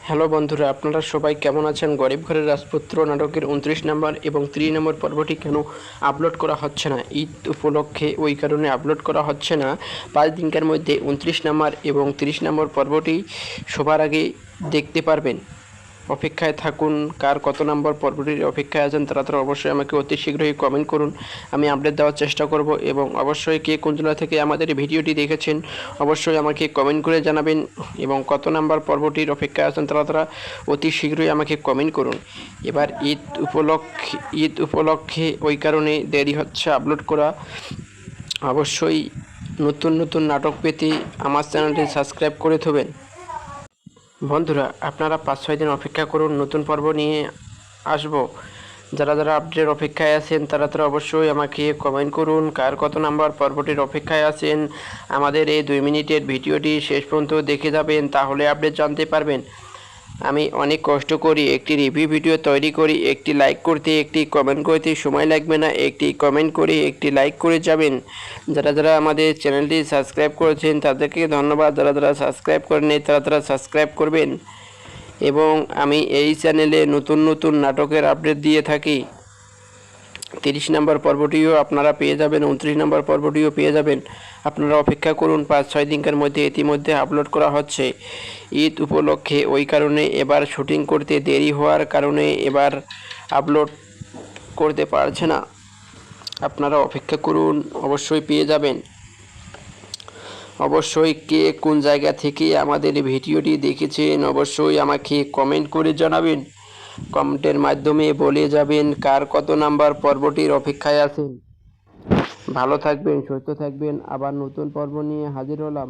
Hello বন্ধুরা, আপনারা সবাই কেমন আছেন? গরিব ঘরের রাজপুত্র নাটকের 29 নম্বর এবং 30 নম্বর পর্বটি কেন আপলোড করা হচ্ছে না? ঈদ উপলক্ষে ওই কারণে আপলোড করা হচ্ছে না। 5 দিনকার মধ্যে 29 নম্বর এবং 30 নম্বর পর্বটি সবার আগে দেখতে পারবেন। অপেক্ষায় থাকুন। কার কত নম্বর পর্বটির অপেক্ষায় আছেন তারা অবশ্যই আমাকে অতি শীঘ্রই কমেন্ট করুন। আমি আপডেট দেওয়ার চেষ্টা করব এবং অবশ্যই কে কোন জেলা থেকে আমাদের এই ভিডিওটি দেখেছেন অবশ্যই আমাকে কমেন্ট করে জানাবেন এবং কত নম্বর পর্বটির অপেক্ষায় আছেন তারা অতি শীঘ্রই আমাকে কমেন্ট করুন। এবার ঈদ উপলক্ষে ওই কারণে দেরি হচ্ছে আপলোড করা। অবশ্যই নতুন নতুন নাটক পেতে আমার চ্যানেলটি সাবস্ক্রাইব করে থবেন। বন্ধুরা, আপনারা 5-6 দিন অপেক্ষা করুন, নতুন পর্ব নিয়ে আসব। যারা যারা আপডেটের অপেক্ষায় আছেন তারা অবশ্যই আমাকে কমেন্ট করুন কার কত নাম্বার পর্বটির অপেক্ষায় আছেন। আমাদের এই 2 মিনিটের ভিডিওটি শেষ পর্যন্ত দেখে যাবেন, তাহলে আপডেট জানতে পারবেন। আমি অনেক কষ্ট করি একটি রিভিউ ভিডিও তৈরি করি, একটি লাইক করতে একটি কমেন্ট করতে সময় লাগবে না, একটি কমেন্ট করে একটি লাইক করে যাবেন। যারা যারা আমাদের চ্যানেলটি সাবস্ক্রাইব করেছেন তাদেরকে ধন্যবাদ, যারা যারা সাবস্ক্রাইব করেননি তারা সাবস্ক্রাইব করবেন। এবং আমি এই চ্যানেলে নতুন নতুন নাটকের আপডেট দিয়ে থাকি। 30 নম্বর পর্বটিও আপনারা পেয়ে যাবেন, 29 নম্বর পর্বটিও পেয়ে যাবেন। আপনারা অপেক্ষা করুন, 5-6 দিনের মধ্যে ইতিমধ্যে আপলোড করা হচ্ছে ঈদ উপলক্ষে। ওই কারণে এবার শুটিং করতে দেরি হওয়ার কারণে এবার আপলোড করতে পারছে না। আপনারা অপেক্ষা করুন, অবশ্যই পেয়ে যাবেন। অবশ্যই কে কোন জায়গা থেকে আমাদের ভিডিওটি দেখেছেন অবশ্যই আমাকে কমেন্ট করে জানাবেন। কমেন্টের মাধ্যমে বলে যাবেন কার কত নাম্বার পর্বটির অপেক্ষায় আছেন। ভালো থাকবেন, সুস্থ থাকবেন। আবার নতুন পর্ব নিয়ে হাজির হলাম।